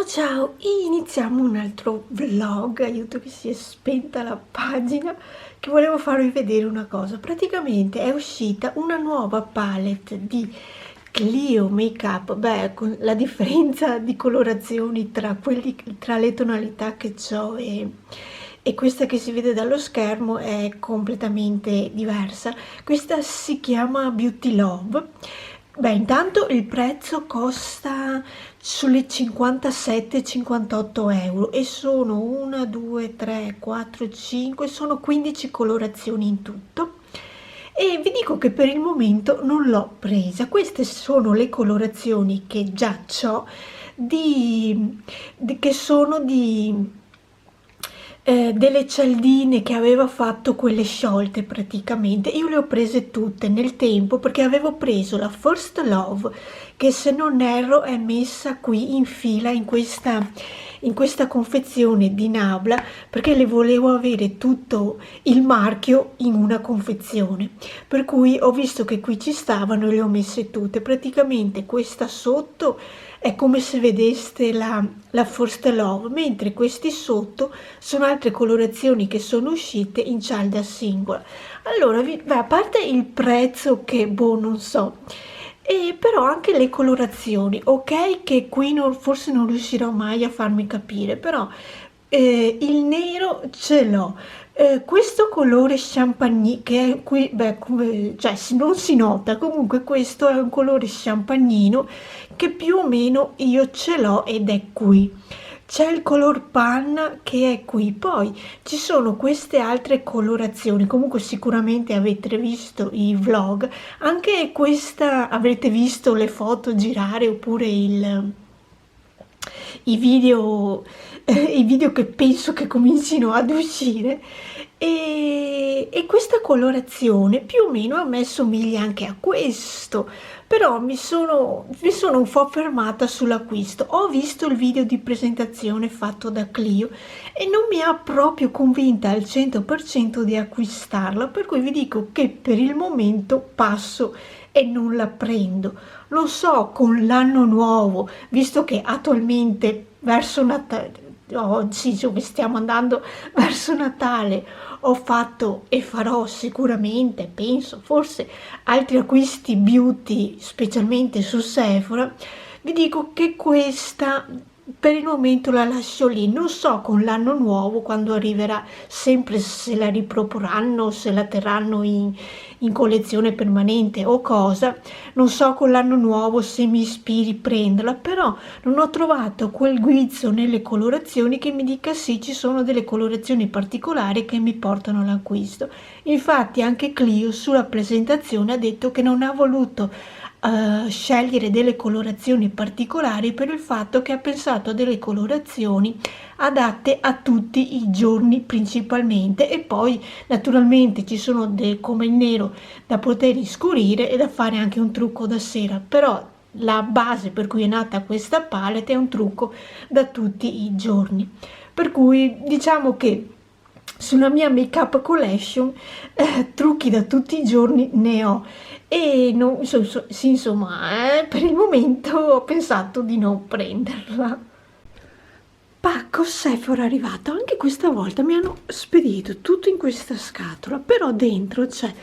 Ciao, iniziamo un altro vlog. Aiuto che si è spenta la pagina, che volevo farvi vedere una cosa. Praticamente è uscita una nuova palette di Clio Makeup. Beh, con la differenza di colorazioni tra le tonalità che ho e questa che si vede dallo schermo è completamente diversa. Questa si chiama Beauty Love. Beh, intanto il prezzo costa sulle 57-58 euro e sono 1, 2, 3, 4, 5, sono 15 colorazioni in tutto. E vi dico che per il momento non l'ho presa. Queste sono le colorazioni che già ho che sono delle cialdine che aveva fatto, quelle sciolte praticamente. Io le ho prese tutte nel tempo perché avevo preso la First Love, che se non erro è messa qui in fila in questa confezione di Nabla, perché le volevo avere tutto il marchio in una confezione, per cui ho visto che qui ci stavano e le ho messe tutte. Praticamente questa sotto è come se vedeste la First Love, mentre questi sotto sono altre colorazioni che sono uscite in cialda singola. Allora, beh, a parte il prezzo che, boh, non so, e però anche le colorazioni, ok, che qui forse non riuscirò mai a farmi capire, però il nero ce l'ho. Questo colore champagne che è qui, beh, cioè non si nota, comunque questo è un colore champagnino che più o meno io ce l'ho ed è qui. C'è il color panna che è qui, poi ci sono queste altre colorazioni. Comunque sicuramente avete visto i vlog, anche questa avrete visto le foto girare oppure i video, i video che penso che comincino ad uscire. E questa colorazione più o meno a me somiglia anche a questo, però mi sono un po' fermata sull'acquisto. Ho visto il video di presentazione fatto da Clio e non mi ha proprio convinta al 100% di acquistarla, per cui vi dico che per il momento passo e non la prendo. Non so, con l'anno nuovo, visto che attualmente verso Natale, oggi che stiamo andando verso Natale, ho fatto e farò sicuramente, penso, forse altri acquisti beauty, specialmente su Sephora. Vi dico che questa per il momento la lascio lì. Non so con l'anno nuovo quando arriverà, sempre se la riproporranno, se la terranno in collezione permanente o cosa. Non so con l'anno nuovo se mi ispiri prenderla, però non ho trovato quel guizzo nelle colorazioni che mi dica sì, ci sono delle colorazioni particolari che mi portano all'acquisto. Infatti anche Clio sulla presentazione ha detto che non ha voluto scegliere delle colorazioni particolari per il fatto che ha pensato a delle colorazioni adatte a tutti i giorni principalmente, e poi naturalmente ci sono come il nero da poter iscurire e da fare anche un trucco da sera, però la base per cui è nata questa palette è un trucco da tutti i giorni, per cui diciamo che sulla mia make-up collection trucchi da tutti i giorni ne ho, e non, sì, insomma, per il momento ho pensato di non prenderla. Pacco Sephora è arrivato, anche questa volta mi hanno spedito tutto in questa scatola, però dentro c'è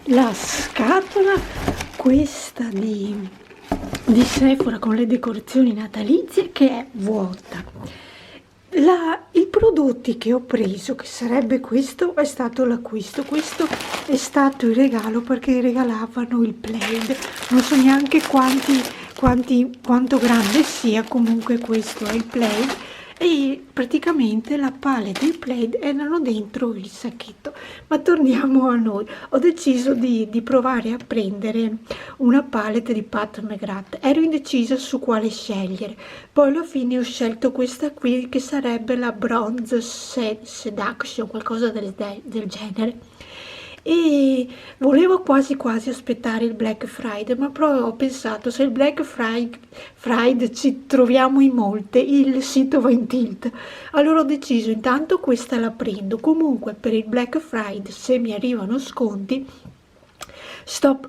la scatola questa di Sephora con le decorazioni natalizie che è vuota. I prodotti che ho preso, che sarebbe questo, è stato l'acquisto. Questo è stato il regalo perché regalavano il Plaid. Non so neanche quanto grande sia, comunque questo è il Plaid. E praticamente la palette e il Plaid erano dentro il sacchetto. Ma torniamo a noi. Ho deciso di provare a prendere una palette di Pat McGrath. Ero indecisa su quale scegliere, poi alla fine ho scelto questa qui che sarebbe la Bronze Seduction, qualcosa del genere, e volevo quasi quasi aspettare il Black Friday, ma poi ho pensato, se il Black Friday ci troviamo in molte, il sito va in tilt, allora ho deciso intanto questa la prendo. Comunque per il Black Friday, se mi arrivano sconti,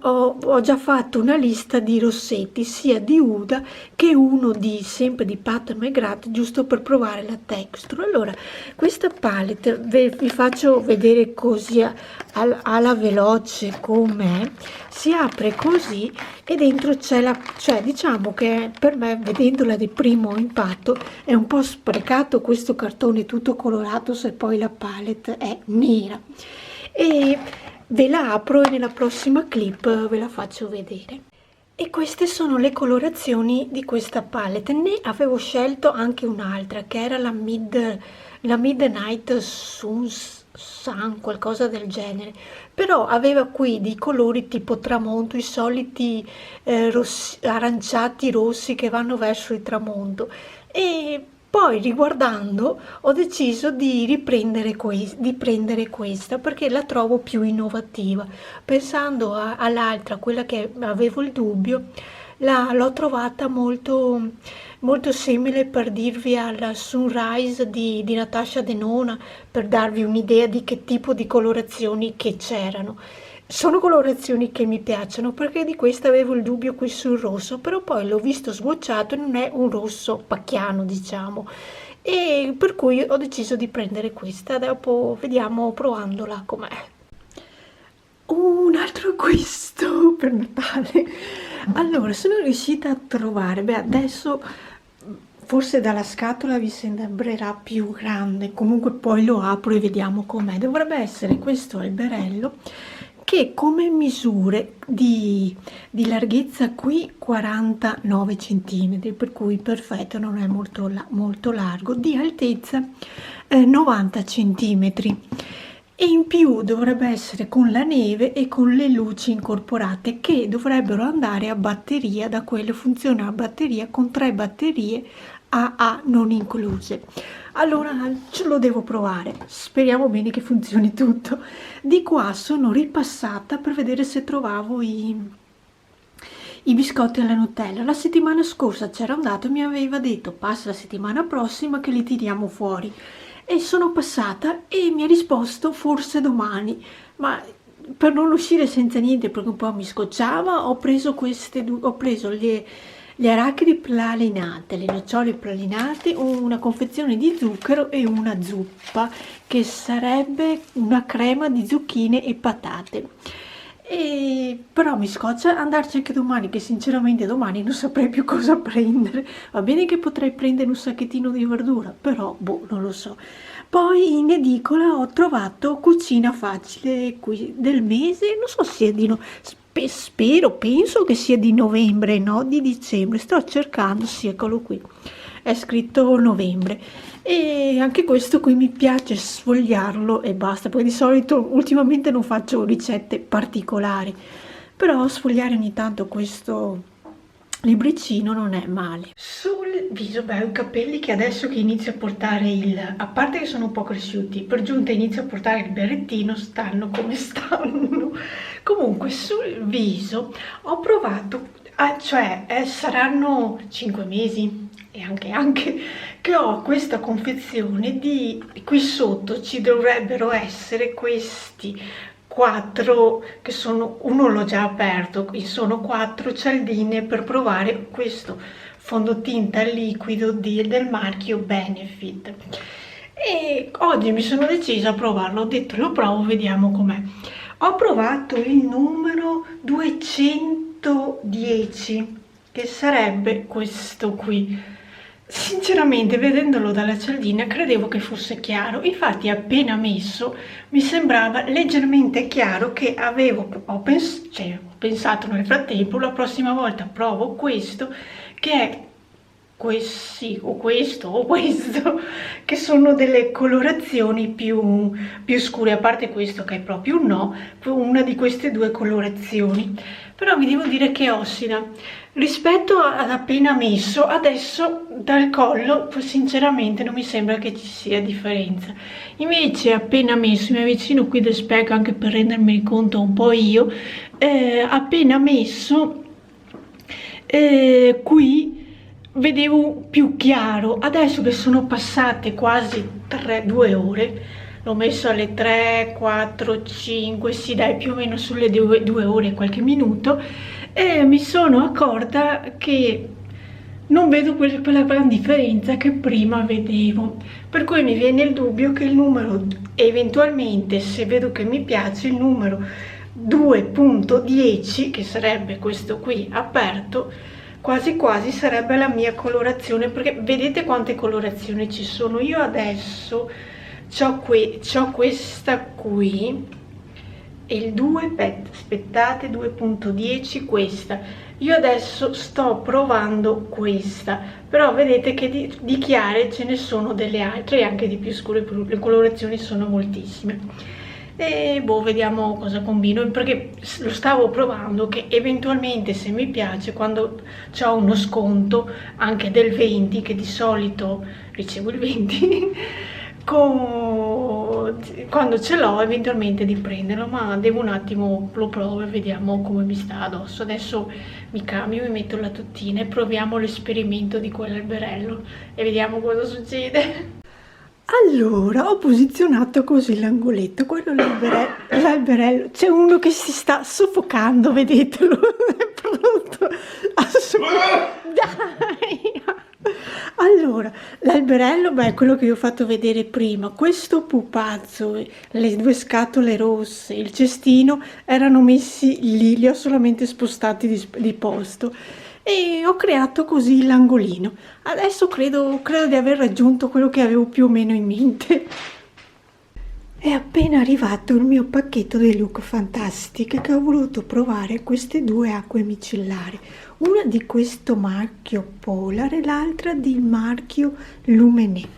ho già fatto una lista di rossetti sia di Huda che uno di sempre di Pat McGrath, giusto per provare la texture. Allora, questa palette vi faccio vedere così alla veloce com'è. Si apre così e dentro c'è cioè diciamo che per me, vedendola di primo impatto, è un po' sprecato questo cartone tutto colorato se poi la palette è nera. E ve la apro e nella prossima clip ve la faccio vedere. E queste sono le colorazioni di questa palette. Ne avevo scelto anche un'altra che era la Midnight Sun, qualcosa del genere, però aveva qui dei colori tipo tramonto, i soliti aranciati rossi che vanno verso il tramonto. E poi riguardando ho deciso di prendere questa perché la trovo più innovativa. Pensando all'altra, quella che avevo il dubbio, l'ho trovata molto, molto simile, per dirvi, alla Sunrise di Natasha Denona, per darvi un'idea di che tipo di colorazioni che c'erano. Sono colorazioni che mi piacciono, perché di questa avevo il dubbio qui sul rosso, però poi l'ho visto swatchato e non è un rosso pacchiano, diciamo, e per cui ho deciso di prendere questa. Dopo vediamo provandola com'è. Un altro acquisto per Natale. Allora, sono riuscita a trovare, beh, adesso forse dalla scatola vi sembrerà più grande, comunque poi lo apro e vediamo com'è. Dovrebbe essere questo alberello che come misure di larghezza qui 49 cm, per cui perfetto, non è molto largo, di altezza 90 cm. E in più dovrebbe essere con la neve e con le luci incorporate, che dovrebbero andare a batteria, da quello funziona a batteria con 3 batterie AA non incluse. Allora ce lo devo provare, speriamo bene che funzioni tutto. Di qua sono ripassata per vedere se trovavo i biscotti alla Nutella. La settimana scorsa c'era andato e mi aveva detto passa la settimana prossima che li tiriamo fuori, e sono passata e mi ha risposto forse domani, ma per non uscire senza niente, perché un po' mi scocciava, ho preso le arachidi pralinate, le nocciole pralinate, una confezione di zucchero e una zuppa che sarebbe una crema di zucchine e patate. Però mi scoccia andarci anche domani, che sinceramente domani non saprei più cosa prendere. Va bene che potrei prendere un sacchettino di verdura, però boh, non lo so. Poi in edicola ho trovato Cucina Facile qui del mese, non so se è di penso che sia di novembre, no, di dicembre. Sto cercando, sì, eccolo qui, è scritto novembre. E anche questo qui mi piace sfogliarlo e basta, perché di solito ultimamente non faccio ricette particolari, però sfogliare ogni tanto questo libricino non è male. Sul viso, beh, ho i capelli che adesso che inizio a portare a parte che sono un po' cresciuti, per giunta inizio a portare il berrettino, stanno come stanno. Comunque sul viso ho provato, saranno 5 mesi e anche che ho questa confezione di, qui sotto ci dovrebbero essere questi 4, che sono, uno l'ho già aperto, qui sono 4 cialdine per provare questo fondotinta liquido del marchio Benefit, e oggi mi sono decisa a provarlo, ho detto lo provo, vediamo com'è. Ho provato il numero 210, che sarebbe questo qui. Sinceramente, vedendolo dalla cialdina credevo che fosse chiaro, infatti appena messo mi sembrava leggermente chiaro, che ho pensato nel frattempo la prossima volta provo questo, che è questo, che sono delle colorazioni più scure, a parte questo che è proprio un no, una di queste due colorazioni. Però vi devo dire che ossida rispetto ad appena messo. Adesso dal collo sinceramente non mi sembra che ci sia differenza, invece appena messo, mi avvicino qui del specchio anche per rendermi conto un po' io, appena messo qui vedevo più chiaro. Adesso che sono passate quasi 2 ore l'ho messo alle 3, 4, 5, sì dai, più o meno sulle 2 ore e qualche minuto, e mi sono accorta che non vedo quella gran differenza che prima vedevo, per cui mi viene il dubbio che il numero, eventualmente se vedo che mi piace il numero 2.10, che sarebbe questo qui aperto, quasi quasi sarebbe la mia colorazione, perché vedete quante colorazioni ci sono. Io adesso c'ho questa qui e il 2, aspettate, 2.10, questa. Io adesso sto provando questa, però vedete che di chiare ce ne sono delle altre e anche di più scure, le colorazioni sono moltissime. E boh, vediamo cosa combino, perché lo stavo provando, che eventualmente se mi piace, quando c'ho uno sconto anche del 20, che di solito ricevo il 20, quando ce l'ho eventualmente di prenderlo, ma devo un attimo, lo provo e vediamo come mi sta addosso. Adesso mi cambio, mi metto la tuttina e proviamo l'esperimento di quell'alberello e vediamo cosa succede. Allora, ho posizionato così l'angoletto, quello l'alberello, c'è uno che si sta soffocando, vedetelo, è pronto a Dai! Allora, l'alberello, beh, è quello che vi ho fatto vedere prima, questo pupazzo, le 2 scatole rosse, il cestino erano messi lì, li ho solamente spostati di posto e ho creato così l'angolino. Adesso credo di aver raggiunto quello che avevo più o meno in mente. È appena arrivato il mio pacchetto dei Look Fantastic, che ho voluto provare queste 2 acque micellari, una di questo marchio Polar e l'altra di marchio Lumené.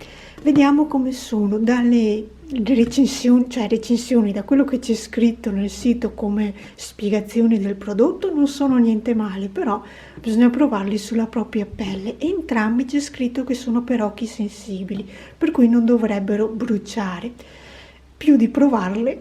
Vediamo come sono dalle recensioni, cioè recensioni, da quello che c'è scritto nel sito come spiegazioni del prodotto, non sono niente male, però bisogna provarli sulla propria pelle. E entrambi c'è scritto che sono per occhi sensibili, per cui non dovrebbero bruciare. Più di provarle,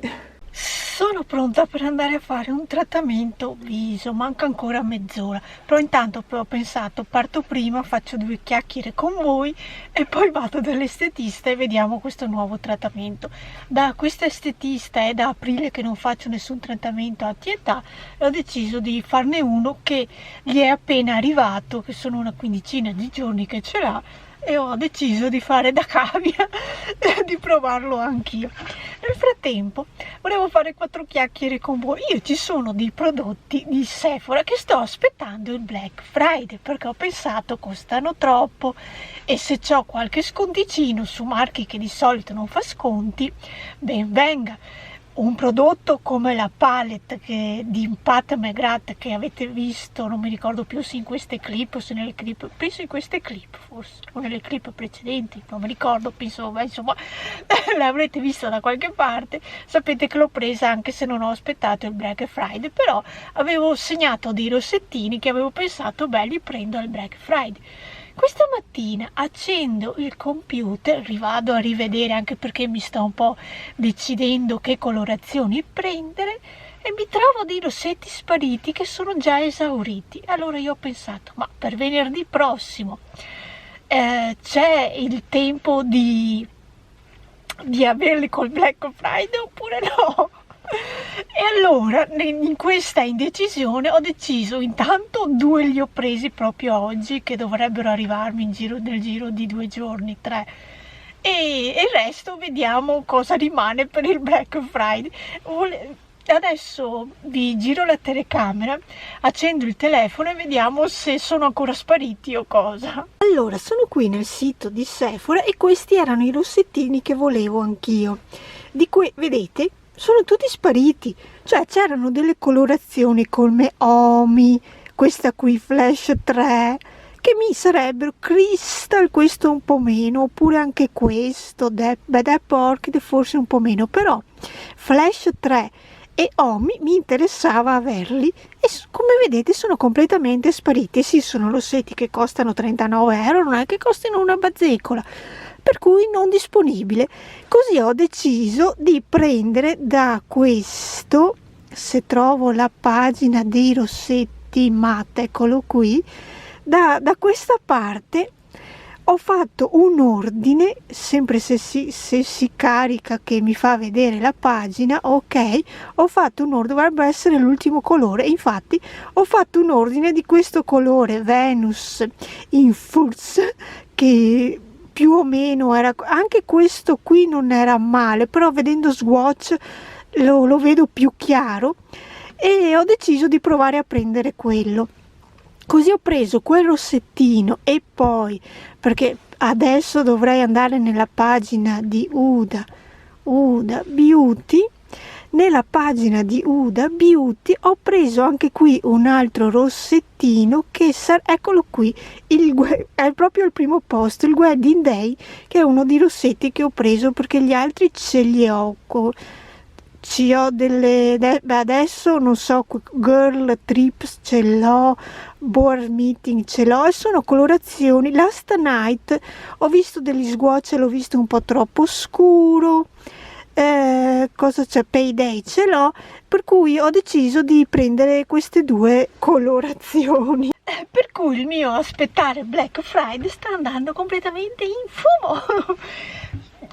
sono pronta per andare a fare un trattamento viso, manca ancora mezz'ora, però intanto ho pensato, parto prima, faccio 2 chiacchiere con voi e poi vado dall'estetista e vediamo questo nuovo trattamento. Da questa estetista è da aprile che non faccio nessun trattamento anti-età e ho deciso di farne uno che gli è appena arrivato, che sono una quindicina di giorni che ce l'ha, e ho deciso di fare da cavia e di provarlo anch'io. Nel frattempo volevo fare 4 chiacchiere con voi. Io ci sono dei prodotti di Sephora che sto aspettando il Black Friday, perché ho pensato costano troppo e se ho qualche sconticino su marchi che di solito non fa sconti, ben venga. Un prodotto come la palette di Pat McGrath che avete visto, non mi ricordo più se in queste clip o se nelle clip, penso in queste clip forse, o nelle clip precedenti, non mi ricordo, penso, beh, insomma, l'avrete vista da qualche parte, sapete che l'ho presa anche se non ho aspettato il Black Friday, però avevo segnato dei rossettini che avevo pensato, beh, li prendo al Black Friday. Questa mattina accendo il computer, rivado a rivedere anche perché mi sto un po' decidendo che colorazioni prendere e mi trovo dei rossetti spariti che sono già esauriti. Allora io ho pensato, ma per venerdì prossimo c'è il tempo di averli col Black Friday oppure no? E allora in questa indecisione ho deciso, intanto 2 li ho presi proprio oggi che dovrebbero arrivarmi nel giro di 2 giorni, 3, e il resto vediamo cosa rimane per il Black Friday. Adesso vi giro la telecamera, accendo il telefono e vediamo se sono ancora spariti o cosa. Allora, sono qui nel sito di Sephora e questi erano i rossettini che volevo anch'io. Di cui, vedete, sono tutti spariti, cioè c'erano delle colorazioni come Omi, questa qui Flash 3, che mi sarebbero Crystal, questo un po' meno, oppure anche questo, Dep Orchid forse un po' meno, però Flash 3 e Omi mi interessava averli e come vedete sono completamente spariti. Sì, sono rossetti che costano 39 €, non è che costino una bazzecola, per cui non disponibile. Così ho deciso di prendere da questo, se trovo la pagina dei rossetti matte, eccolo qui, da questa parte ho fatto un ordine, sempre se si carica che mi fa vedere la pagina, ok, ho fatto un ordine, dovrebbe essere l'ultimo colore, infatti ho fatto un ordine di questo colore Venus in Furs, che più o meno era, anche questo qui non era male, però vedendo swatch lo vedo più chiaro, e ho deciso di provare a prendere quello. Così ho preso quel rossettino, e poi, perché adesso dovrei andare nella pagina di Huda Beauty, nella pagina di Huda Beauty ho preso anche qui un altro rossettino che eccolo qui, è proprio al primo posto, il Wedding Day, che è uno dei rossetti che ho preso, perché gli altri ce li ho. Ci ho delle, adesso non so, Girl Trips ce l'ho, Board Meeting ce l'ho, e sono colorazioni. Last Night ho visto degli swatch, l'ho visto un po' troppo scuro, cosa c'è, Payday ce l'ho, per cui ho deciso di prendere queste due colorazioni. Per cui il mio aspettare Black Friday sta andando completamente in fumo.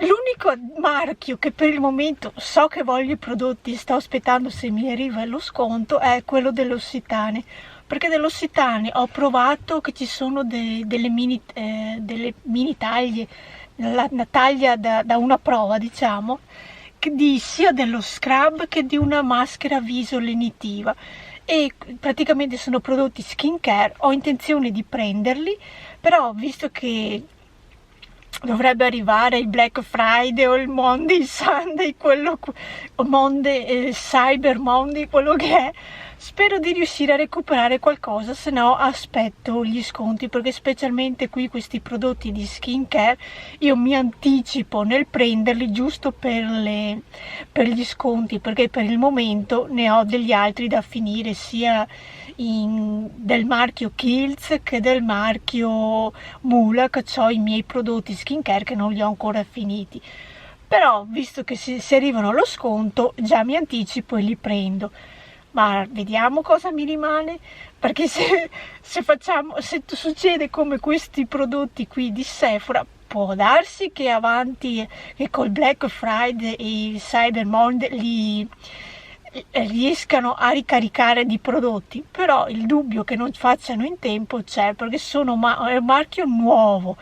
L'unico marchio che per il momento so che voglio i prodotti, sto aspettando se mi arriva lo sconto, è quello dell'Occitane, perché dell'Occitane ho provato che ci sono delle mini taglie, una taglia da una prova, diciamo, sia dello scrub che di una maschera viso lenitiva, e praticamente sono prodotti skincare. Ho intenzione di prenderli, però visto che dovrebbe arrivare il Black Friday o il Monday Sunday, Cyber Monday, quello che è, spero di riuscire a recuperare qualcosa, se no aspetto gli sconti, perché specialmente qui questi prodotti di skincare io mi anticipo nel prenderli giusto per gli sconti, perché per il momento ne ho degli altri da finire, sia del marchio Kiehl's che del marchio Mula, che ho i miei prodotti skincare che non li ho ancora finiti. Però visto che se arrivano allo sconto già mi anticipo e li prendo. Ma vediamo cosa mi rimane, perché se succede come questi prodotti qui di Sephora, può darsi che avanti, che col Black Friday e il Cyber Monday riescano a ricaricare di prodotti, però il dubbio che non facciano in tempo c'è, perché è un marchio nuovo.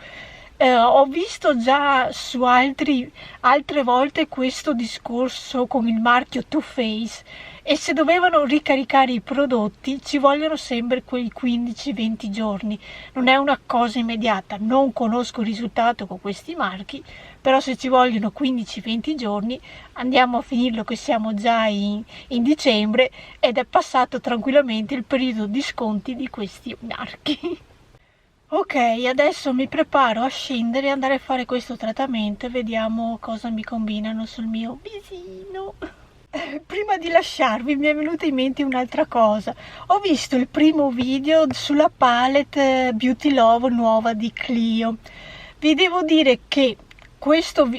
Ho visto già su altre volte questo discorso con il marchio Too Faced, e se dovevano ricaricare i prodotti ci vogliono sempre quei 15-20 giorni, non è una cosa immediata. Non conosco il risultato con questi marchi, però se ci vogliono 15-20 giorni andiamo a finirlo che siamo già in dicembre ed è passato tranquillamente il periodo di sconti di questi marchi. Ok, adesso mi preparo a scendere e andare a fare questo trattamento e vediamo cosa mi combinano sul mio visino. Prima di lasciarvi mi è venuta in mente un'altra cosa. Ho visto il primo video sulla palette Beauty Love nuova di Clio. Vi devo dire che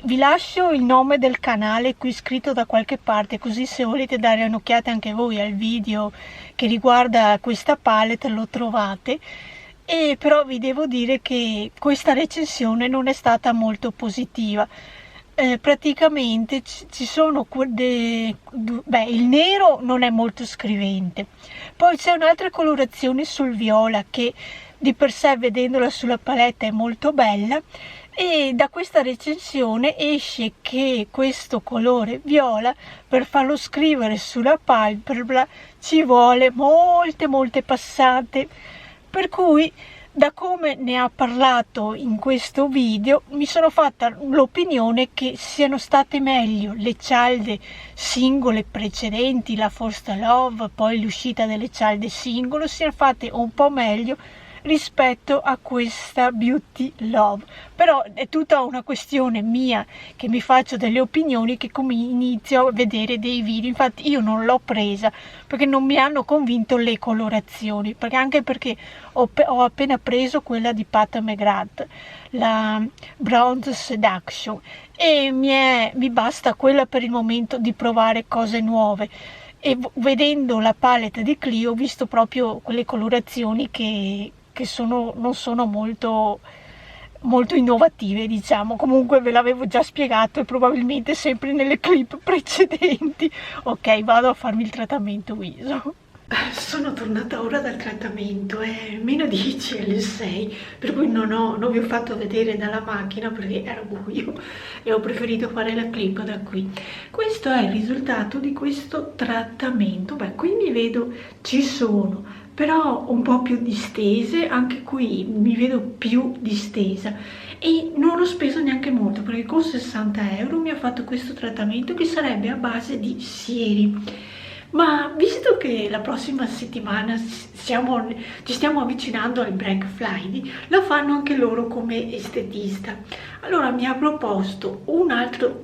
vi lascio il nome del canale qui scritto da qualche parte, così se volete dare un'occhiata anche voi al video che riguarda questa palette lo trovate. E però vi devo dire che questa recensione non è stata molto positiva. Praticamente ci sono il nero non è molto scrivente, poi c'è un'altra colorazione sul viola che di per sé, vedendola sulla palette, è molto bella, e da questa recensione esce che questo colore viola, per farlo scrivere sulla palpebra ci vuole molte passate, per cui da come ne ha parlato in questo video mi sono fatta l'opinione che siano state meglio le cialde singole precedenti, la First Love, poi l'uscita delle cialde singolo, siano fatte un po' meglio rispetto a questa Beauty Love. Però è tutta una questione mia, che mi faccio delle opinioni, che come inizio a vedere dei video. Infatti io non l'ho presa perché non mi hanno convinto le colorazioni, anche perché ho appena preso quella di Pat McGrath, la Bronze Seduction, e mi basta quella per il momento di provare cose nuove. E vedendo la palette di Clio ho visto proprio quelle colorazioni che non sono molto molto innovative, diciamo. Comunque ve l'avevo già spiegato e probabilmente sempre nelle clip precedenti. Ok, vado a farmi il trattamento viso. Sono tornata ora dal trattamento, è meno 10 alle 6, per cui non vi ho fatto vedere dalla macchina perché era buio e ho preferito fare la clip da qui. Questo è il risultato di questo trattamento. Beh, qui mi vedo, ci sono, però un po' più distese, anche qui mi vedo più distesa e non ho speso neanche molto perché con 60 € mi ha fatto questo trattamento che sarebbe a base di sieri. Ma visto che la prossima settimana ci stiamo avvicinando al Black Friday, lo fanno anche loro come estetista. Allora mi ha proposto un altro,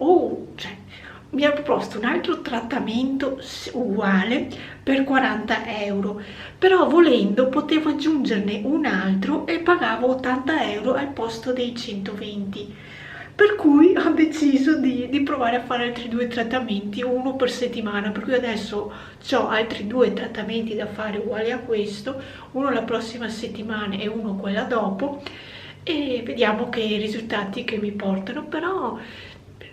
mi ha proposto un altro trattamento uguale per 40 €, però volendo potevo aggiungerne un altro e pagavo 80 € al posto dei 120. Per cui ho deciso di provare a fare altri 2 trattamenti, uno per settimana, per cui adesso ho altri 2 trattamenti da fare uguali a questo, uno la prossima settimana e uno quella dopo, e vediamo che risultati che mi portano. Però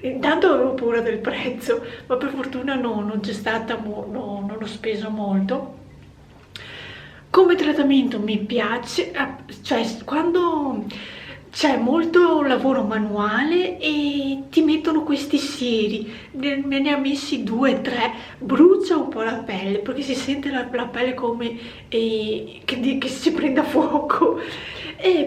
intanto avevo paura del prezzo, ma per fortuna non c'è stata, non ho speso molto. Come trattamento mi piace, cioè quando c'è molto lavoro manuale e ti mettono questi sieri, me ne ha messi 2-3, brucia un po' la pelle perché si sente la pelle come che si prenda fuoco,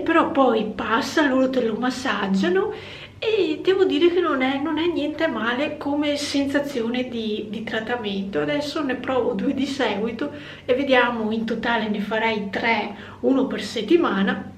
però poi passa, loro te lo massaggiano e devo dire che non è niente male come sensazione di trattamento. Adesso ne provo 2 di seguito e vediamo, in totale ne farei 3, uno per settimana.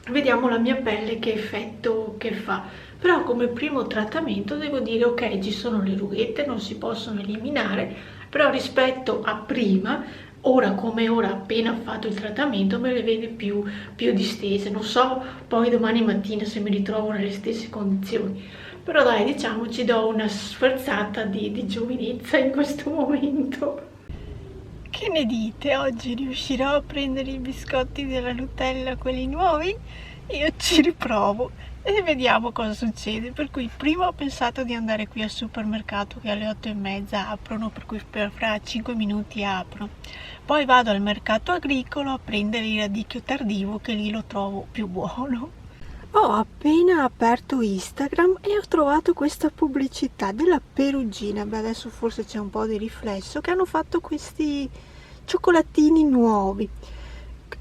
Vediamo la mia pelle che effetto che fa. Però come primo trattamento devo dire ok, ci sono le rughette, non si possono eliminare, però rispetto a prima, ora come ora appena fatto il trattamento, me le vede più distese. Non so poi domani mattina se mi ritrovo nelle stesse condizioni, però dai, diciamo ci do una sferzata di giovinezza in questo momento. Che ne dite? Oggi riuscirò a prendere i biscotti della Nutella, quelli nuovi? Io ci riprovo e vediamo cosa succede. Per cui prima ho pensato di andare qui al supermercato che alle 8:30 aprono, per cui fra 5 minuti aprono. Poi vado al mercato agricolo a prendere il radicchio tardivo, che lì lo trovo più buono. Ho appena aperto Instagram e ho trovato questa pubblicità della Perugina. Beh, adesso forse c'è un po' di riflesso, che hanno fatto questi cioccolatini nuovi.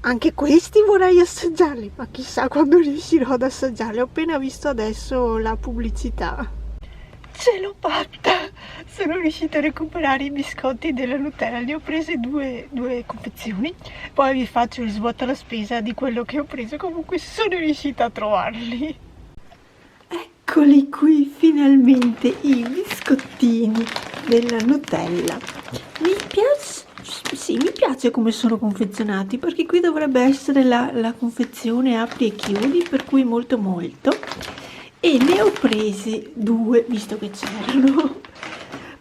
Anche questi vorrei assaggiarli, ma chissà quando riuscirò ad assaggiarli. Ho appena visto adesso la pubblicità. Ce l'ho fatta! Sono riuscita a recuperare i biscotti della Nutella, ne ho prese due confezioni, poi vi faccio il svuota la spesa di quello che ho preso. Comunque sono riuscita a trovarli. Eccoli qui finalmente i biscottini della Nutella. Mi piace, sì, mi piace come sono confezionati, perché qui dovrebbe essere la confezione apri e chiudi, per cui molto, e ne ho presi 2 visto che c'erano.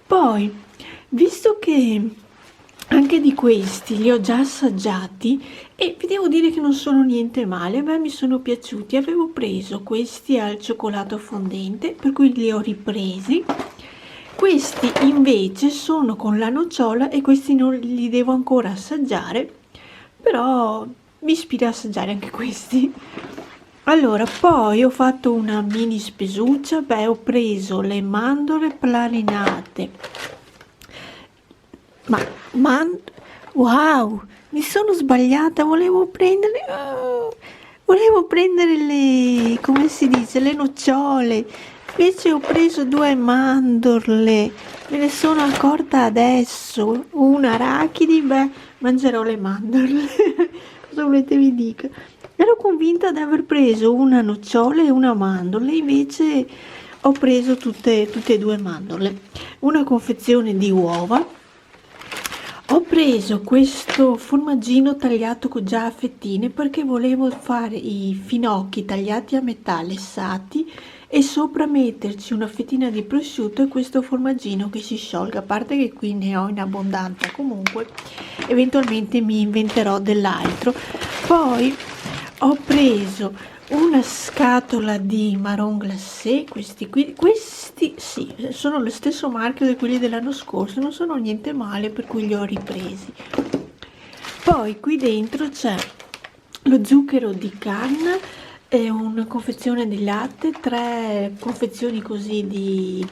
Poi, visto che anche di questi li ho già assaggiati e vi devo dire che non sono niente male, a me mi sono piaciuti. Avevo preso questi al cioccolato fondente, per cui li ho ripresi. Questi invece sono con la nocciola e questi non li devo ancora assaggiare, però mi ispira a assaggiare anche questi. Allora, poi ho fatto una mini spesuccia. Beh, ho preso le mandorle planinate. Wow, mi sono sbagliata, volevo prendere le, come si dice, le nocciole. Invece ho preso 2 mandorle, me ne sono accorta adesso. Una arachidi, beh, mangerò le mandorle. Cosa volete vi dica? Ero convinta di aver preso una nocciola e una mandorla, invece ho preso tutte e 2 mandorle. Una confezione di uova. Ho preso questo formaggino tagliato già a fettine perché volevo fare i finocchi tagliati a metà, lessati, e sopra metterci una fettina di prosciutto e questo formaggino che si sciolga. A parte che qui ne ho in abbondanza, comunque eventualmente mi inventerò dell'altro. Poi ho preso una scatola di marron glacé, questi sì, sono lo stesso marchio di quelli dell'anno scorso, non sono niente male, per cui li ho ripresi. Poi qui dentro c'è lo zucchero di canna e una confezione di latte, 3 confezioni così di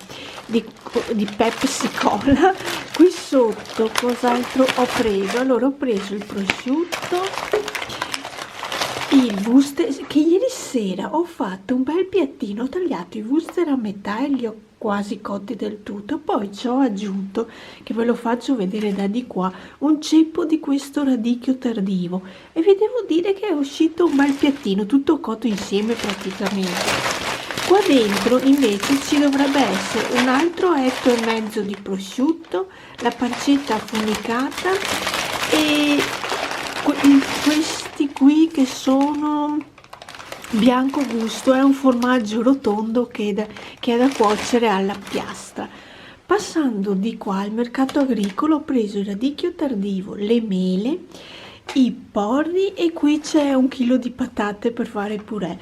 Pepsi Cola. Qui sotto cos'altro ho preso? Allora ho preso il prosciutto, il wuster, che ieri sera ho fatto un bel piattino, ho tagliato i wuster a metà e li ho quasi cotti del tutto, poi ci ho aggiunto, che ve lo faccio vedere da di qua, un ceppo di questo radicchio tardivo e vi devo dire che è uscito un bel piattino, tutto cotto insieme praticamente. Qua dentro invece ci dovrebbe essere un altro etto e mezzo di prosciutto, la pancetta affumicata e questi qui che sono bianco gusto, è un formaggio rotondo che è da cuocere alla piastra. Passando di qua al mercato agricolo ho preso il radicchio tardivo, le mele, i porri e qui c'è 1 chilo di patate per fare purè.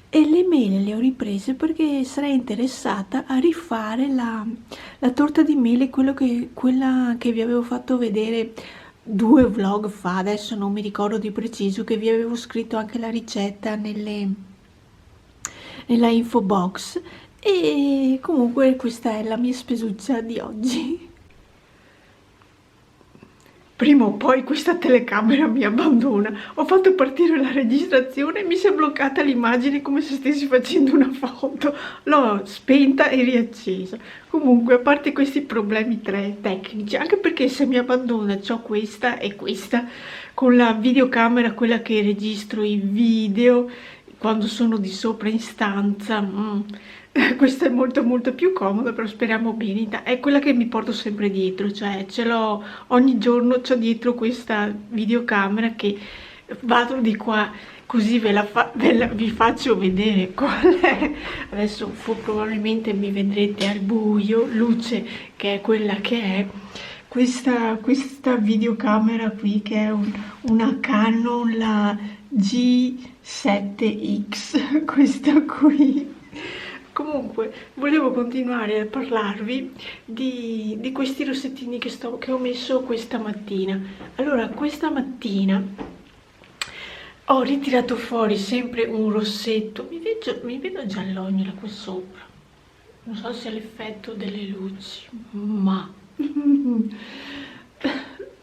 E le mele le ho riprese perché sarei interessata a rifare la torta di mele, quella che vi avevo fatto vedere 2 vlog fa, adesso non mi ricordo di preciso, che vi avevo scritto anche la ricetta nella info box. E comunque questa è la mia spesuccia di oggi. Prima o poi questa telecamera mi abbandona. Ho fatto partire la registrazione e mi si è bloccata l'immagine come se stessi facendo una foto. L'ho spenta e riaccesa. Comunque, a parte questi problemi tecnici, anche perché se mi abbandona c'ho questa e questa, con la videocamera, quella che registro i video quando sono di sopra in stanza. Questa è molto più comoda, però speriamo bene. È quella che mi porto sempre dietro, cioè ce l'ho ogni giorno, c'ho dietro questa videocamera che vado di qua, così vi faccio vedere qual è. Adesso probabilmente mi vedrete al buio, luce che è quella che è. Questa videocamera qui che è una Canon, la G7X, questa qui. Comunque, volevo continuare a parlarvi di questi rossettini che ho messo questa mattina. Allora, questa mattina ho ritirato fuori sempre un rossetto, mi vedo giallognola qua sopra, non so se è l'effetto delle luci, ma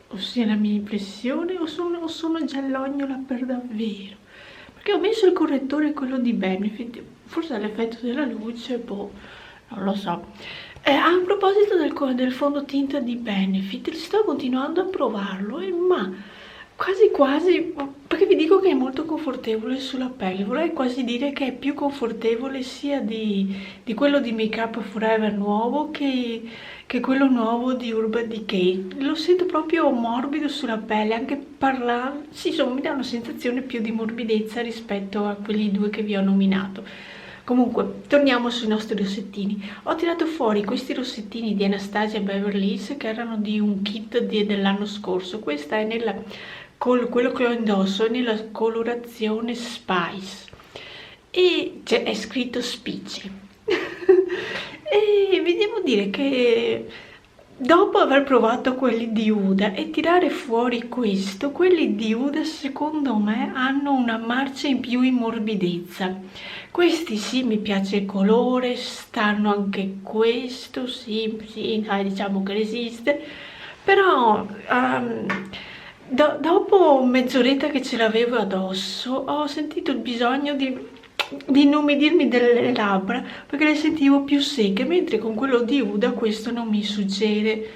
ossia la mia impressione o sono giallognola per davvero. Perché ho messo il correttore, quello di Benefit, forse è l'effetto della luce, boh, non lo so. A proposito del fondotinta di Benefit, sto continuando a provarlo, ma quasi, perché vi dico che è molto confortevole sulla pelle, vorrei quasi dire che è più confortevole sia di quello di Make Up Forever nuovo che quello nuovo di Urban Decay. Lo sento proprio morbido sulla pelle, anche parlando, sì, insomma mi dà una sensazione più di morbidezza rispetto a quelli 2 che vi ho nominato. Comunque, torniamo sui nostri rossettini. Ho tirato fuori questi rossettini di Anastasia Beverly Hills che erano di un kit dell'anno scorso. Questa è quello che ho indosso è nella colorazione Spice e è scritto Spicci. E vi devo dire che dopo aver provato quelli di Huda e tirare fuori questo, quelli di Huda secondo me hanno una marcia in più in morbidezza. Questi sì, mi piace il colore, stanno anche questo, sì, dai, diciamo che resiste, però dopo mezz'oretta che ce l'avevo addosso ho sentito il bisogno di inumidirmi delle labbra perché le sentivo più secche, mentre con quello di Huda questo non mi succede,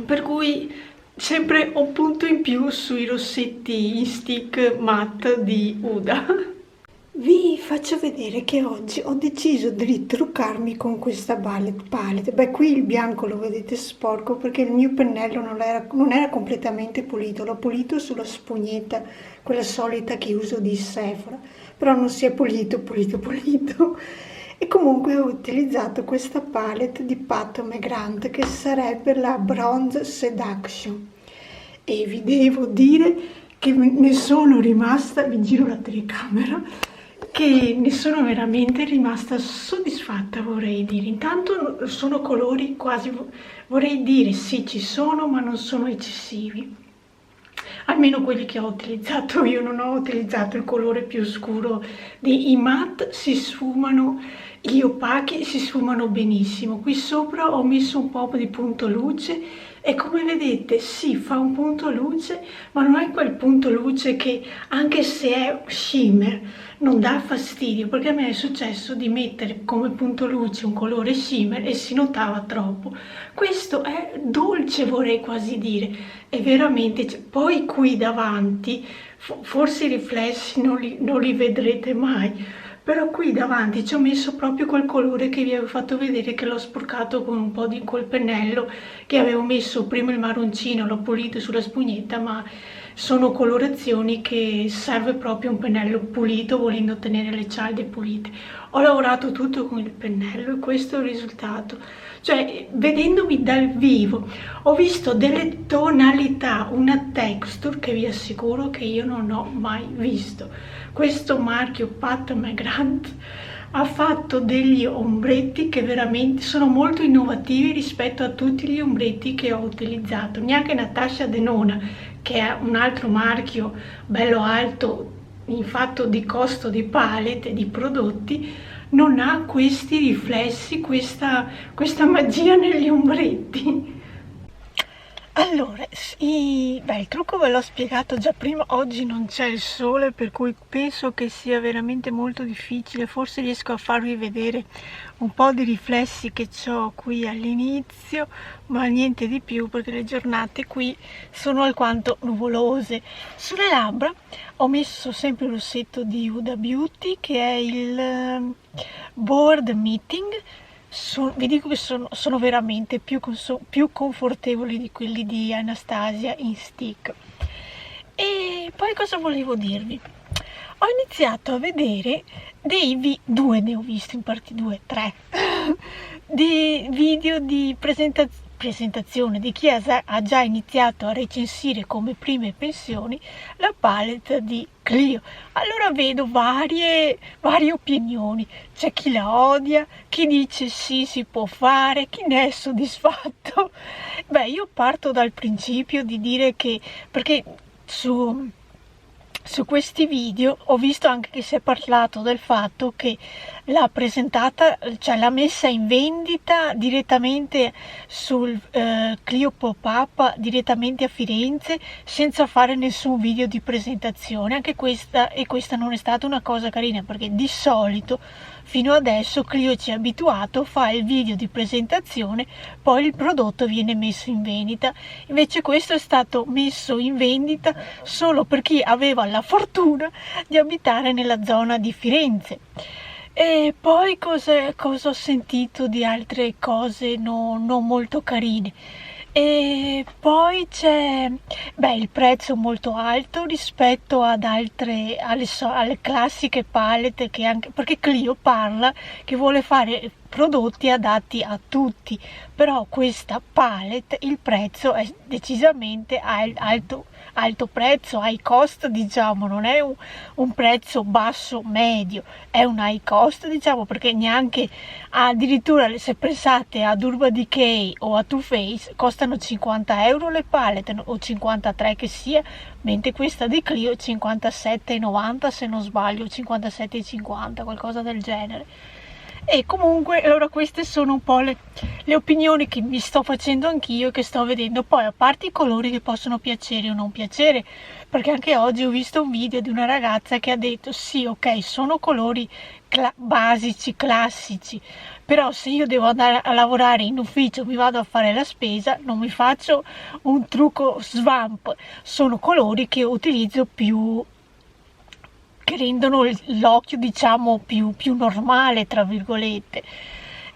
per cui sempre un punto in più sui rossetti in stick matte di Huda. Vi faccio vedere che oggi ho deciso di ritruccarmi con questa palette. Beh, qui il bianco lo vedete sporco perché il mio pennello non era completamente pulito, l'ho pulito sulla spugnetta, quella solita che uso di Sephora, però non si è pulito. E comunque ho utilizzato questa palette di Pat McGrath che sarebbe la Bronze Seduction. E vi devo dire che ne sono rimasta, vi giro la telecamera, che ne sono veramente rimasta soddisfatta, vorrei dire. Intanto sono colori quasi, vorrei dire sì, ci sono, ma non sono eccessivi. Almeno quelli che ho utilizzato io, non ho utilizzato il colore più scuro. I matte si sfumano, gli opachi si sfumano benissimo. Qui sopra ho messo un po' di punto luce e come vedete sì, fa un punto luce, ma non è quel punto luce che anche se è shimmer non dà fastidio, perché a me è successo di mettere come punto luce un colore shimmer e si notava troppo. Questo è dolce, vorrei quasi dire, è veramente, poi qui davanti, forse i riflessi non li vedrete mai, però qui davanti ci ho messo proprio quel colore che vi avevo fatto vedere, che l'ho sporcato con un po' di quel pennello che avevo messo prima il marroncino, l'ho pulito sulla spugnetta, ma sono colorazioni che serve proprio un pennello pulito volendo ottenere le cialde pulite. Ho lavorato tutto con il pennello e questo è il risultato. Cioè, vedendomi dal vivo, ho visto delle tonalità, una texture che vi assicuro che io non ho mai visto. Questo marchio Pat McGrath ha fatto degli ombretti che veramente sono molto innovativi rispetto a tutti gli ombretti che ho utilizzato. Neanche Natasha Denona, che è un altro marchio bello alto in fatto di costo di palette e di prodotti, non ha questi riflessi, questa magia negli ombretti. Allora, sì, beh, il trucco ve l'ho spiegato già prima, oggi non c'è il sole, per cui penso che sia veramente molto difficile, forse riesco a farvi vedere un po' di riflessi che ho qui all'inizio, ma niente di più perché le giornate qui sono alquanto nuvolose. Sulle labbra ho messo sempre il rossetto di Huda Beauty, che è il Board Meeting. Vi dico che sono veramente più confortevoli di quelli di Anastasia in stick. E poi cosa volevo dirvi? Ho iniziato a vedere due ne ho visti, in parte due, tre, di video di presentazione di chi ha già iniziato a recensire come prime pensioni la palette di Clio. Allora vedo varie opinioni, c'è chi la odia, chi dice sì, si può fare, chi ne è soddisfatto. Beh, io parto dal principio di dire che, perché su questi video ho visto anche che si è parlato del fatto che l'ha presentata, cioè l'ha messa in vendita direttamente sul Clio Pop-Up, direttamente a Firenze, senza fare nessun video di presentazione. Anche questa non è stata una cosa carina, perché di solito fino adesso Clio ci ha abituato, fa il video di presentazione, poi il prodotto viene messo in vendita. Invece questo è stato messo in vendita solo per chi aveva la fortuna di abitare nella zona di Firenze. E poi cosa ho sentito di altre cose non molto carine? E poi c'è il prezzo molto alto rispetto ad alle classiche palette, che anche perché Clio parla che vuole fare prodotti adatti a tutti, però questa palette il prezzo è decisamente alto prezzo, high cost, diciamo, non è un prezzo basso medio, è un high cost, diciamo, perché neanche, addirittura se pensate ad Urban Decay o a Too Faced, costano 50 euro le palette, o 53 che sia, mentre questa di Clio 57,90 se non sbaglio, 57,50, qualcosa del genere. E comunque, allora, queste sono un po' le opinioni che mi sto facendo anch'io, che sto vedendo. Poi, a parte i colori che possono piacere o non piacere, perché anche oggi ho visto un video di una ragazza che ha detto sì, ok, sono colori basici, classici, però se io devo andare a lavorare in ufficio, mi vado a fare la spesa, non mi faccio un trucco svamp, sono colori che utilizzo più, che rendono l'occhio, diciamo, più normale, tra virgolette.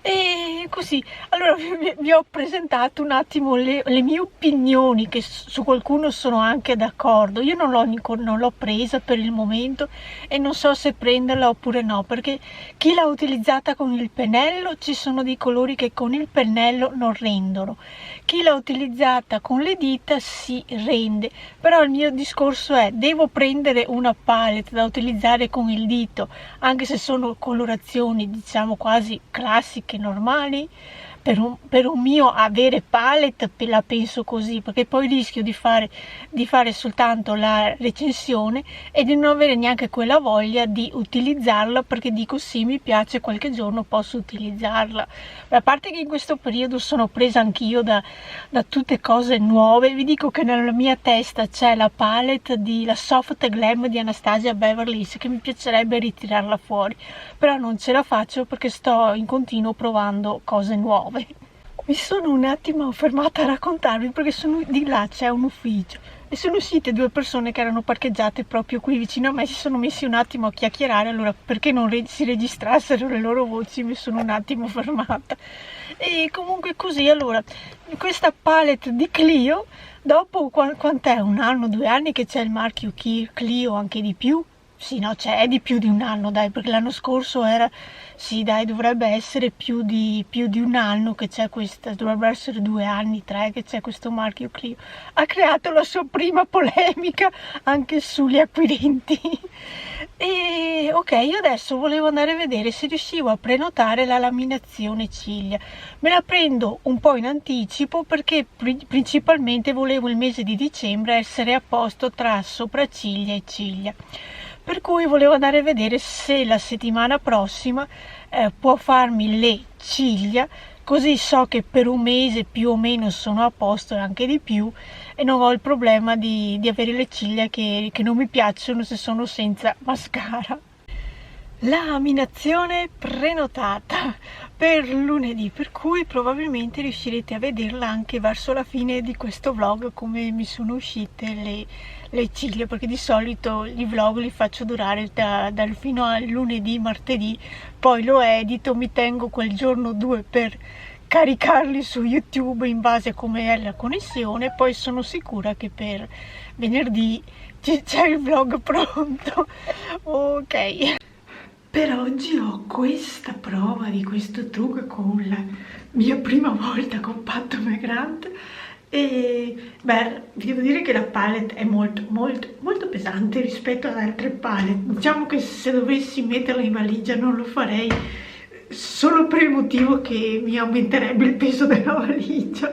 E così, allora vi ho presentato un attimo le mie opinioni, che su qualcuno sono anche d'accordo. Io non l'ho presa per il momento e non so se prenderla oppure no, perché chi l'ha utilizzata con il pennello, ci sono dei colori che con il pennello non rendono. Chi l'ha utilizzata con le dita si rende, però il mio discorso è: devo prendere una palette da utilizzare con il dito, anche se sono colorazioni diciamo quasi classiche, normali, per un mio avere palette, la penso così, perché poi rischio di fare soltanto la recensione e di non avere neanche quella voglia di utilizzarla, perché dico sì, mi piace, qualche giorno posso utilizzarla. A parte che in questo periodo sono presa anch'io da tutte cose nuove. Vi dico che nella mia testa c'è la palette di la Soft Glam di Anastasia Beverly Hills, che mi piacerebbe ritirarla fuori, però non ce la faccio perché sto in continuo provando cose nuove. Mi sono un attimo fermata a raccontarvi perché sono di là, c'è un ufficio e sono uscite due persone che erano parcheggiate proprio qui vicino a me. Si sono messi un attimo a chiacchierare, allora perché non si registrassero le loro voci mi sono un attimo fermata. E comunque così, allora, questa palette di Clio, dopo quant'è? Un anno, 2 anni che c'è il marchio Clio, anche di più? Sì, no, è di più di un anno, dai, perché l'anno scorso era, sì, dai, dovrebbe essere più di un anno che c'è questa, dovrebbe essere 2 anni, 3 che c'è questo marchio Clio. Ha creato la sua prima polemica anche sugli acquirenti. E ok, io adesso volevo andare a vedere se riuscivo a prenotare la laminazione ciglia. Me la prendo un po' in anticipo perché principalmente volevo il mese di dicembre essere a posto tra sopracciglia e ciglia. Per cui volevo andare a vedere se la settimana prossima può farmi le ciglia, così so che per un mese più o meno sono a posto e anche di più, e non ho il problema di avere le ciglia che non mi piacciono se sono senza mascara. Laminazione prenotata per lunedì, per cui probabilmente riuscirete a vederla anche verso la fine di questo vlog, come mi sono uscite le ciglia, perché di solito i vlog li faccio durare dal fino al lunedì, martedì, poi lo edito, mi tengo quel giorno 2 per caricarli su YouTube in base a come è la connessione, poi sono sicura che per venerdì c'è il vlog pronto. Ok. Per oggi ho questa prova di questo trucco con la mia prima volta con Pat McGrath e beh, vi devo dire che la palette è molto molto molto pesante rispetto ad altre palette. Diciamo che se dovessi metterla in valigia non lo farei solo per il motivo che mi aumenterebbe il peso della valigia.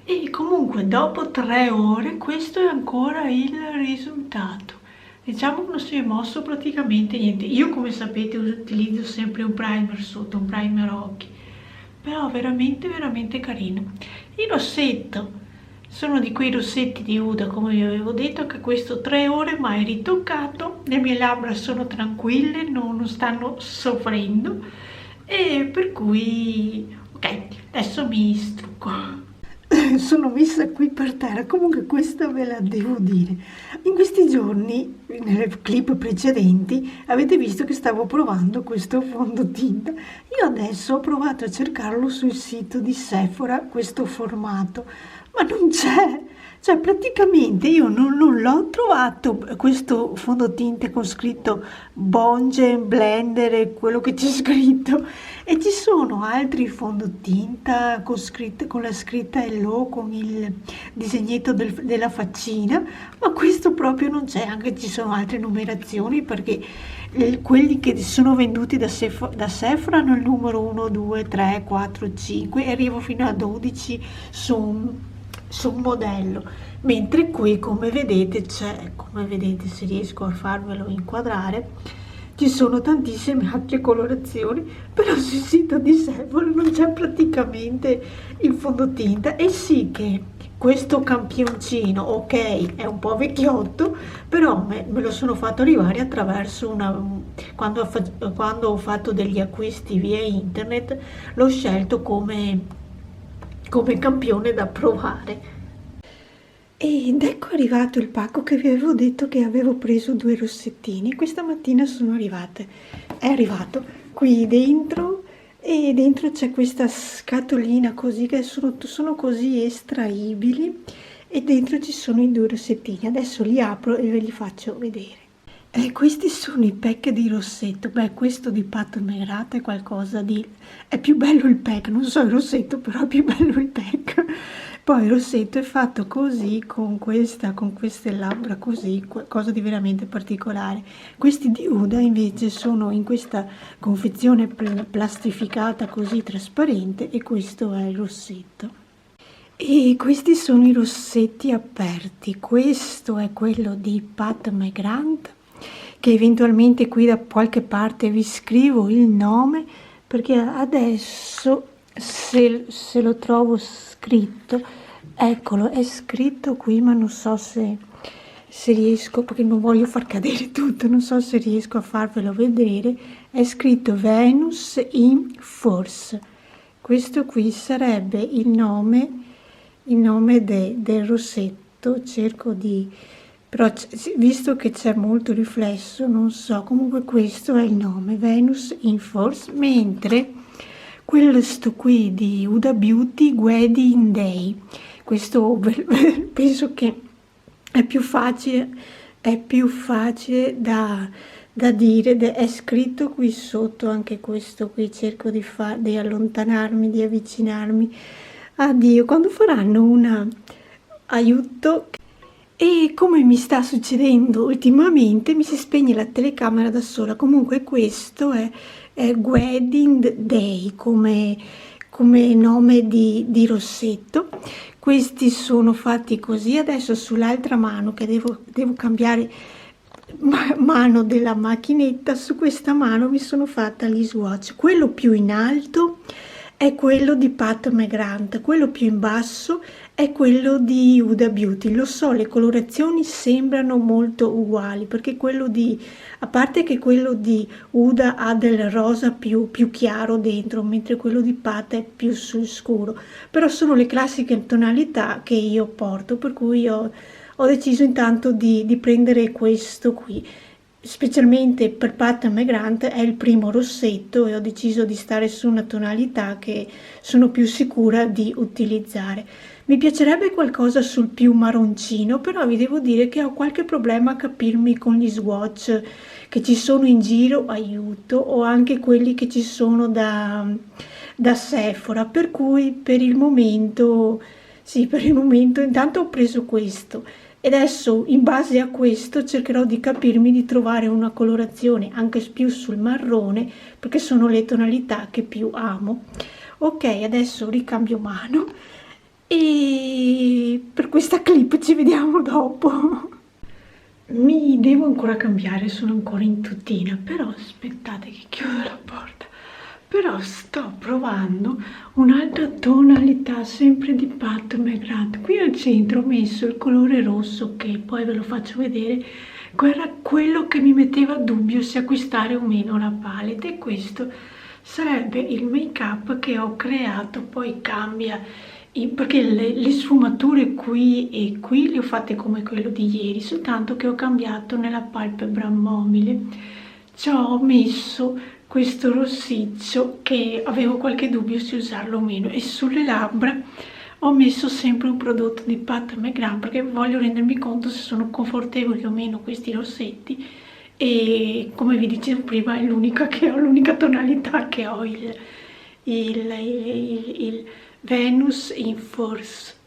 E comunque dopo 3 ore questo è ancora il risultato. Diciamo che non si è mosso praticamente niente. Io, come sapete, utilizzo sempre un primer sotto, un primer occhi, però veramente veramente carino. Il rossetto, sono di quei rossetti di Huda, come vi avevo detto, che questo 3 ore mai ritoccato, le mie labbra sono tranquille, non stanno soffrendo, e per cui ok, adesso mi strucco. Sono messa qui per terra. Comunque questa ve la devo dire: in questi giorni, nelle clip precedenti, avete visto che stavo provando questo fondotinta. Io adesso ho provato a cercarlo sul sito di Sephora, questo formato, ma non c'è. Cioè praticamente io non l'ho trovato, questo fondotinta con scritto Bonge, Blender e quello che c'è scritto, e ci sono altri fondotinta con la scritta Hello, con il disegnetto della faccina, ma questo proprio non c'è. Anche ci sono altre numerazioni, perché quelli che sono venduti da Sephora hanno il numero 1, 2, 3, 4, 5 e arrivo fino a 12 su un modello, mentre qui, come vedete, se riesco a farvelo inquadrare, ci sono tantissime altre colorazioni, però sul sito di Sephora non c'è praticamente il fondotinta. E sì che questo campioncino, ok, è un po' vecchiotto, però me lo sono fatto arrivare attraverso quando ho fatto degli acquisti via internet, l'ho scelto come campione da provare. Ed ecco arrivato il pacco che vi avevo detto che avevo preso 2 rossettini. Questa mattina è arrivato qui dentro e dentro c'è questa scatolina così che sono così estraibili e dentro ci sono i 2 rossettini. Adesso li apro e ve li faccio vedere. Questi sono i pack di rossetto. Beh, questo di Pat McGrath è qualcosa di... è più bello il pack, non so il rossetto, però è più bello il pack. Poi il rossetto è fatto così, con queste labbra così, qualcosa di veramente particolare. Questi di Huda invece sono in questa confezione plastificata così trasparente e questo è il rossetto. E questi sono i rossetti aperti. Questo è quello di Pat McGrath, che eventualmente qui da qualche parte vi scrivo il nome, perché adesso se lo trovo scritto, eccolo, è scritto qui, ma non so se riesco, perché non voglio far cadere tutto, non so se riesco a farvelo vedere. È scritto Venus in Force. Questo qui sarebbe il nome del rossetto. Cerco di... però visto che c'è molto riflesso, non so, comunque questo è il nome, Venus in Force, mentre questo qui di Huda Beauty, Wedding Day, questo penso che è più facile da dire, è scritto qui sotto anche questo qui. Cerco di allontanarmi, di avvicinarmi a Dio quando faranno un aiuto. E come mi sta succedendo ultimamente, mi si spegne la telecamera da sola. Comunque questo è Wedding Day come nome di rossetto. Questi sono fatti così. Adesso sull'altra mano, che devo cambiare mano della macchinetta, su questa mano mi sono fatta gli swatch. Quello più in alto è quello di Pat McGrath, quello più in basso è quello di Huda Beauty. Lo so, le colorazioni sembrano molto uguali, perché a parte che quello di Huda ha del rosa più chiaro dentro, mentre quello di Pat è più sul scuro, però sono le classiche tonalità che io porto, per cui ho deciso intanto di prendere questo qui. Specialmente per Pat McGrath è il primo rossetto e ho deciso di stare su una tonalità che sono più sicura di utilizzare. Mi piacerebbe qualcosa sul più marroncino, però vi devo dire che ho qualche problema a capirmi con gli swatch che ci sono in giro, aiuto, o anche quelli che ci sono da Sephora, per cui per il momento intanto ho preso questo. E adesso in base a questo cercherò di capirmi, di trovare una colorazione anche più sul marrone, perché sono le tonalità che più amo. Ok, adesso ricambio mano e per questa clip ci vediamo dopo. Mi devo ancora cambiare, sono ancora in tutina, però aspettate che chiudo la porta. Però sto provando un'altra tonalità sempre di Pat McGrath. Qui al centro ho messo il colore rosso, che poi ve lo faccio vedere, era quello che mi metteva dubbio se acquistare o meno la palette, e questo sarebbe il make up che ho creato. Poi cambia, perché le sfumature qui e qui le ho fatte come quello di ieri, soltanto che ho cambiato nella palpebra mobile. Ci ho messo questo rossiccio che avevo qualche dubbio se usarlo o meno, e sulle labbra ho messo sempre un prodotto di Pat McGrath perché voglio rendermi conto se sono confortevoli o meno questi rossetti, e come vi dicevo prima è l'unica tonalità che ho, il Venus in Force.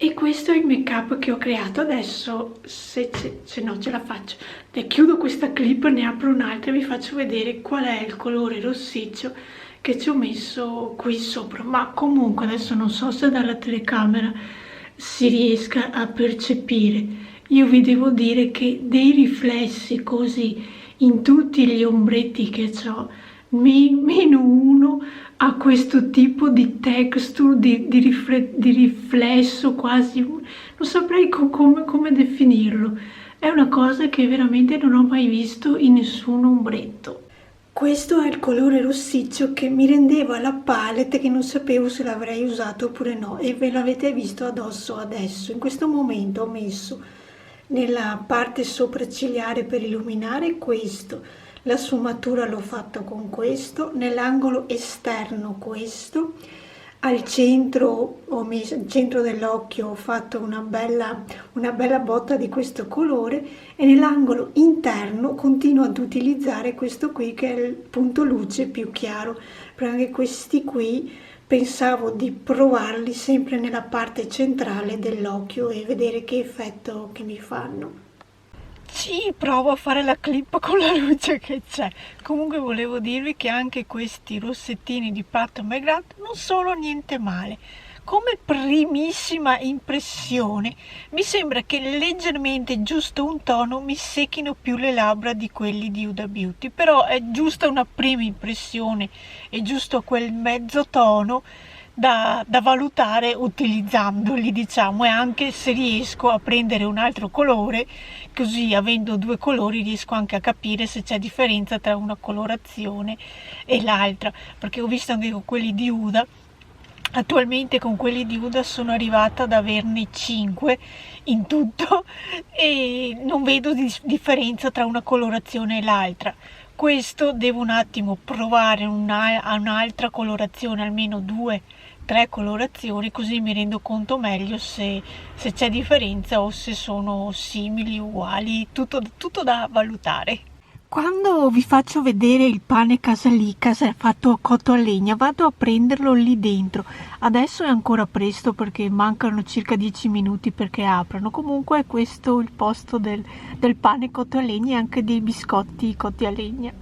E questo è il make up che ho creato. Adesso se no ce la faccio, chiudo questa clip, ne apro un'altra e vi faccio vedere qual è il colore rossiccio che ci ho messo qui sopra. Ma comunque adesso non so se dalla telecamera si riesca a percepire. Io vi devo dire che dei riflessi così in tutti gli ombretti che ho, meno uno ha questo tipo di texture, di riflesso quasi, non saprei come definirlo. È una cosa che veramente non ho mai visto in nessun ombretto. Questo è il colore rossiccio che mi rendeva la palette, che non sapevo se l'avrei usato oppure no, e ve l'avete visto addosso adesso. In questo momento ho messo nella parte sopraccigliare per illuminare questo, La sfumatura l'ho fatta con questo, nell'angolo esterno questo, al centro, al centro dell'occhio ho fatto una bella botta di questo colore, e nell'angolo interno continuo ad utilizzare questo qui che è il punto luce più chiaro, perché anche questi qui pensavo di provarli sempre nella parte centrale dell'occhio e vedere che effetto che mi fanno. Sì, provo a fare la clip con la luce che c'è. Comunque volevo dirvi che anche questi rossettini di Pat McGrath non sono niente male. Come primissima impressione mi sembra che leggermente, giusto un tono, mi secchino più le labbra di quelli di Huda Beauty, però è giusta una prima impressione, è giusto quel mezzo tono da valutare utilizzandoli, diciamo, e anche se riesco a prendere un altro colore, così avendo due colori riesco anche a capire se c'è differenza tra una colorazione e l'altra, perché ho visto anche con quelli di Huda. Attualmente con quelli di Huda sono arrivata ad averne 5 in tutto e non vedo differenza tra una colorazione e l'altra. Questo devo un attimo provare un'altra colorazione, almeno 2-3 colorazioni, così mi rendo conto meglio se c'è differenza o se sono simili, uguali, tutto da valutare. Quando vi faccio vedere il pane Casalica fatto cotto a legna, vado a prenderlo lì dentro. Adesso è ancora presto perché mancano circa 10 minuti perché aprano. Comunque è questo il posto del pane cotto a legna e anche dei biscotti cotti a legna.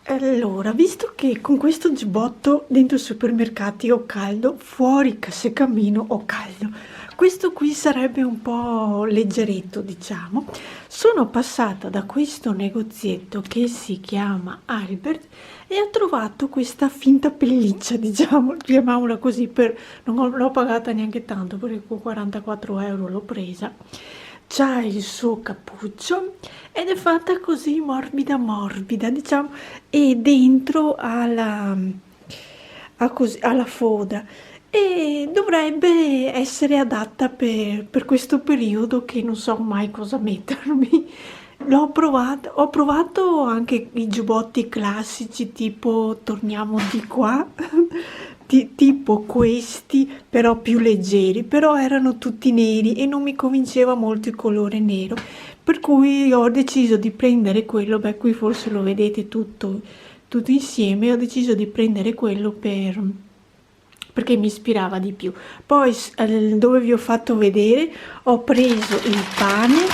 Allora, visto che con questo giubbotto dentro i supermercati ho caldo, fuori se cammino ho caldo, questo qui sarebbe un po' leggeretto, diciamo. Sono passata da questo negozietto che si chiama Albert e ho trovato questa finta pelliccia, diciamo, chiamiamola così, non l'ho pagata neanche tanto perché con 44 euro l'ho presa. C'ha il suo cappuccio ed è fatta così morbida morbida, diciamo, e dentro alla foda, e dovrebbe essere adatta per questo periodo che non so mai cosa mettermi. Ho provato anche i giubbotti classici tipo torniamo di qua, tipo questi, però più leggeri, però erano tutti neri e non mi convinceva molto il colore nero, per cui ho deciso di prendere quello, beh qui forse lo vedete tutto insieme, ho deciso di prendere quello perché mi ispirava di più. Poi dove vi ho fatto vedere ho preso il pane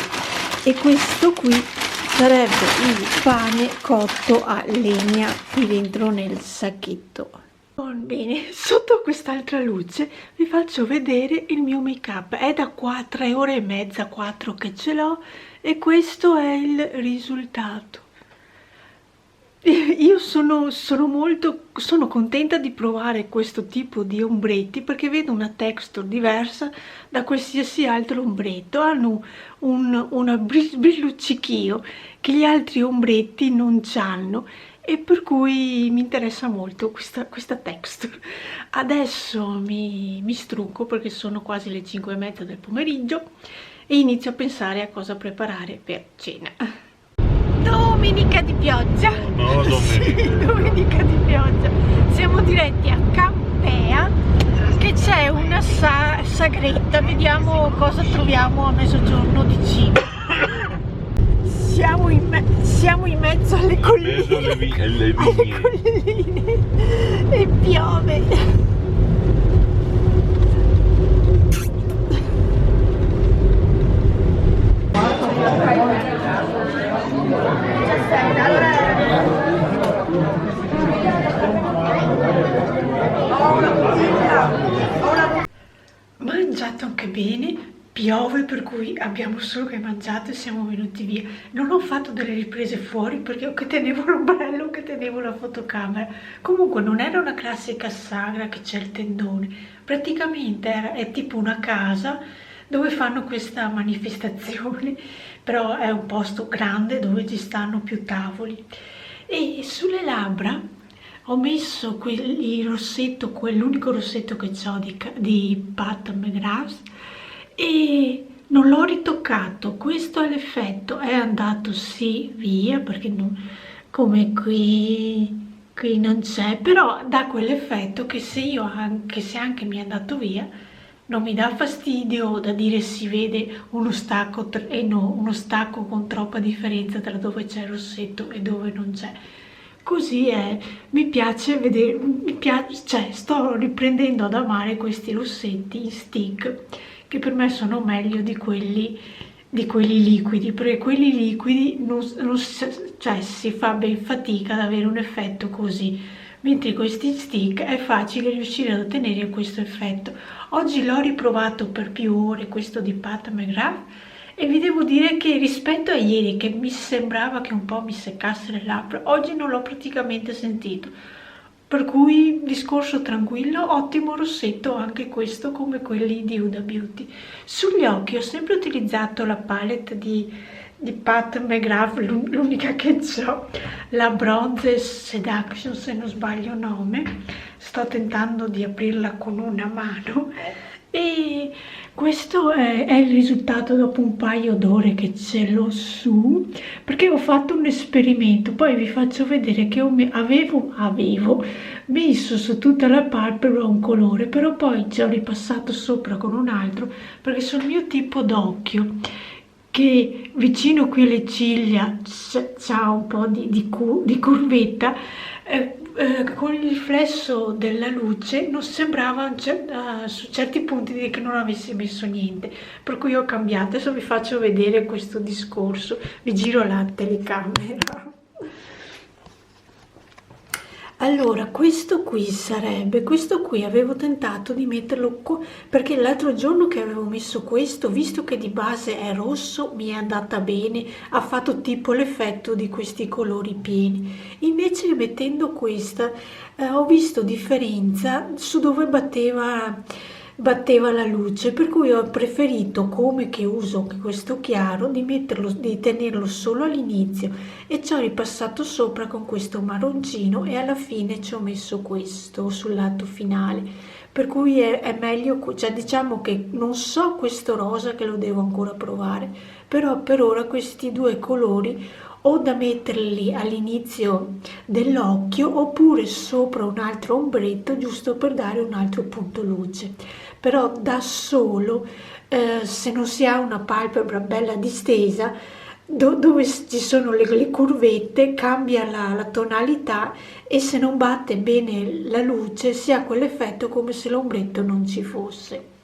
e questo qui sarebbe il pane cotto a legna qui dentro nel sacchetto. Bene, sotto quest'altra luce vi faccio vedere il mio make up. È da qua 3 ore e mezza, 4 che ce l'ho, e questo è il risultato. Io sono contenta di provare questo tipo di ombretti perché vedo una texture diversa da qualsiasi altro ombretto, hanno una brilluccichio che gli altri ombretti non hanno, e per cui mi interessa molto questa texture. Adesso mi strucco perché sono quasi le 5:30 del pomeriggio e inizio a pensare a cosa preparare per cena. Domenica di pioggia. No, domenica. Sì, domenica di pioggia. Siamo diretti a Campea, che c'è una sagretta. Vediamo cosa troviamo a mezzogiorno di cibo. Siamo in mezzo alle colline. Alle colline. E piove. Mangiato anche bene, piove per cui abbiamo solo che mangiato e siamo venuti via. Non ho fatto delle riprese fuori perché o che tenevo l'ombrello o che tenevo la fotocamera. Comunque non era una classica sagra che c'è il tendone, praticamente è tipo una casa dove fanno questa manifestazione, però è un posto grande dove ci stanno più tavoli. E sulle labbra ho messo il rossetto, l'unico rossetto che ho di Pat McGrath, e non l'ho ritoccato, questo è l'effetto, è andato sì via perché come qui non c'è, però dà quell'effetto che se io anche se anche mi è andato via non mi dà fastidio da dire si vede uno stacco e no, uno stacco con troppa differenza tra dove c'è il rossetto e dove non c'è. Così è, mi piace vedere, mi piace, cioè sto riprendendo ad amare questi rossetti in stick che per me sono meglio di quelli liquidi, perché quelli liquidi cioè, si fa ben fatica ad avere un effetto così, mentre questi stick è facile riuscire ad ottenere questo effetto. Oggi l'ho riprovato per più ore questo di Pat McGrath e vi devo dire che rispetto a ieri che mi sembrava che un po' mi seccasse le labbra, oggi non l'ho praticamente sentito. Per cui discorso tranquillo, ottimo rossetto anche questo come quelli di Huda Beauty. Sugli occhi ho sempre utilizzato la palette di Pat McGrath, l'unica che ho, la Bronze Seduction se non sbaglio il nome. Sto tentando di aprirla con una mano e questo è il risultato dopo un paio d'ore che ce l'ho su, perché ho fatto un esperimento, poi vi faccio vedere che avevo messo su tutta la palpebra un colore, però poi ci ho ripassato sopra con un altro, perché sul mio tipo d'occhio, che vicino qui alle ciglia c'ha un po' di curvetta, con il riflesso della luce non sembrava su certi punti che non avessi messo niente, per cui ho cambiato. Adesso vi faccio vedere questo discorso, vi giro la telecamera. Allora, questo qui avevo tentato di metterlo perché l'altro giorno che avevo messo questo, visto che di base è rosso, mi è andata bene, ha fatto tipo l'effetto di questi colori pieni. Invece mettendo questa ho visto differenza su dove batteva la luce, per cui ho preferito, come che uso anche questo chiaro, di tenerlo solo all'inizio e ci ho ripassato sopra con questo marroncino e alla fine ci ho messo questo sul lato finale, per cui è meglio, cioè diciamo che non so questo rosa che lo devo ancora provare, però per ora questi due colori o da metterli all'inizio dell'occhio oppure sopra un altro ombretto giusto per dare un altro punto luce, però da solo se non si ha una palpebra bella distesa dove ci sono le curvette cambia la tonalità e se non batte bene la luce si ha quell'effetto come se l'ombretto non ci fosse.